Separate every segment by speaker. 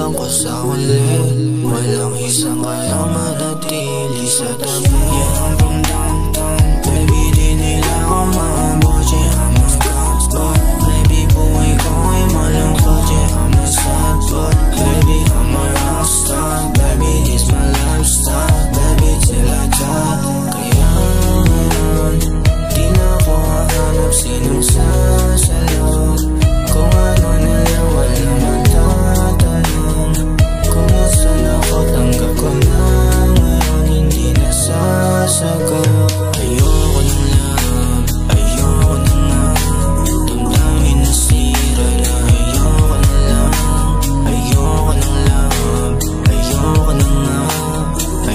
Speaker 1: kalaban ko sa huli. Walang isang kayang manatili sa tabi. Yeah, hanggang downtown, baby, di nila ako maabot. Yeah, I'm a god spot. Baby, buhay ko ay malungkot. Yeah, I'm a sad boy. Baby, I'm a rockstar. Baby, this my lifestyle. Baby, till I die. Kaya ngayon, di na ako hahanap sinong sasalo. Kung ano na lang wala magtatanong. Kung nasan ako tanggap ko na. Ngayon hindi na sasagot. Ayoko ng love, ayoko na nga. Damdamin na sira na. Ayoko na lang, ayoko ng love, ayoko na nga.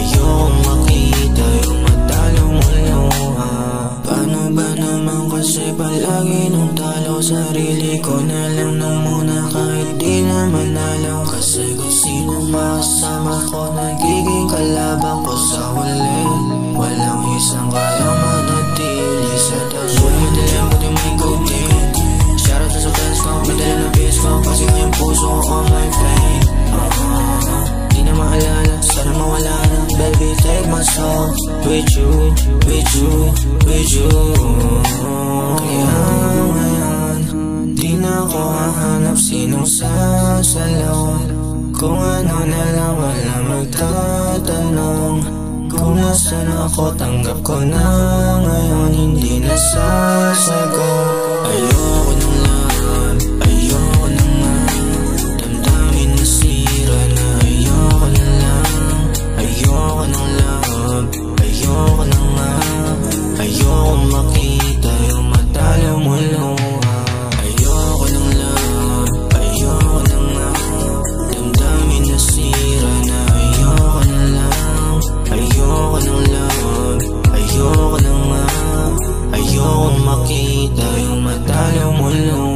Speaker 1: Ayokong makita yung matalong luha. Paano ba naman kasi palagi nung talo? Sarili ko na lang na muna kahit di na manalo. Kasi kung sino makasama ko nagiging kalaban ko sa huli. Walang isang kayang manatili sa tabi. Madali ang buti may goatee. Shoutout sa fans ko, madali na bis ko. Kasi ngayong puso ko on my flame. Di na maalala, sana mawala na. Baby, take my soul with you, with you, with you. Kaya ngayon, di na ako hahanap sinong sasalo. Kung ano na lang wala magtatanong. Kung nasan ako tanggap ko na. Ngayon hindi na sasagot. Ayoko ng love, ayoko na nga. Damdamin na sira na. Ayoko na lang, ayoko ng love, ayoko na nga. Ayokong makita yung matalo mo luha. Ayoko ng love, ayoko na nga. Damdamin na sira na. Ayoko na lang, ayoko ng love, ayoko na nga. Ayokong makita yung matalo mo luha.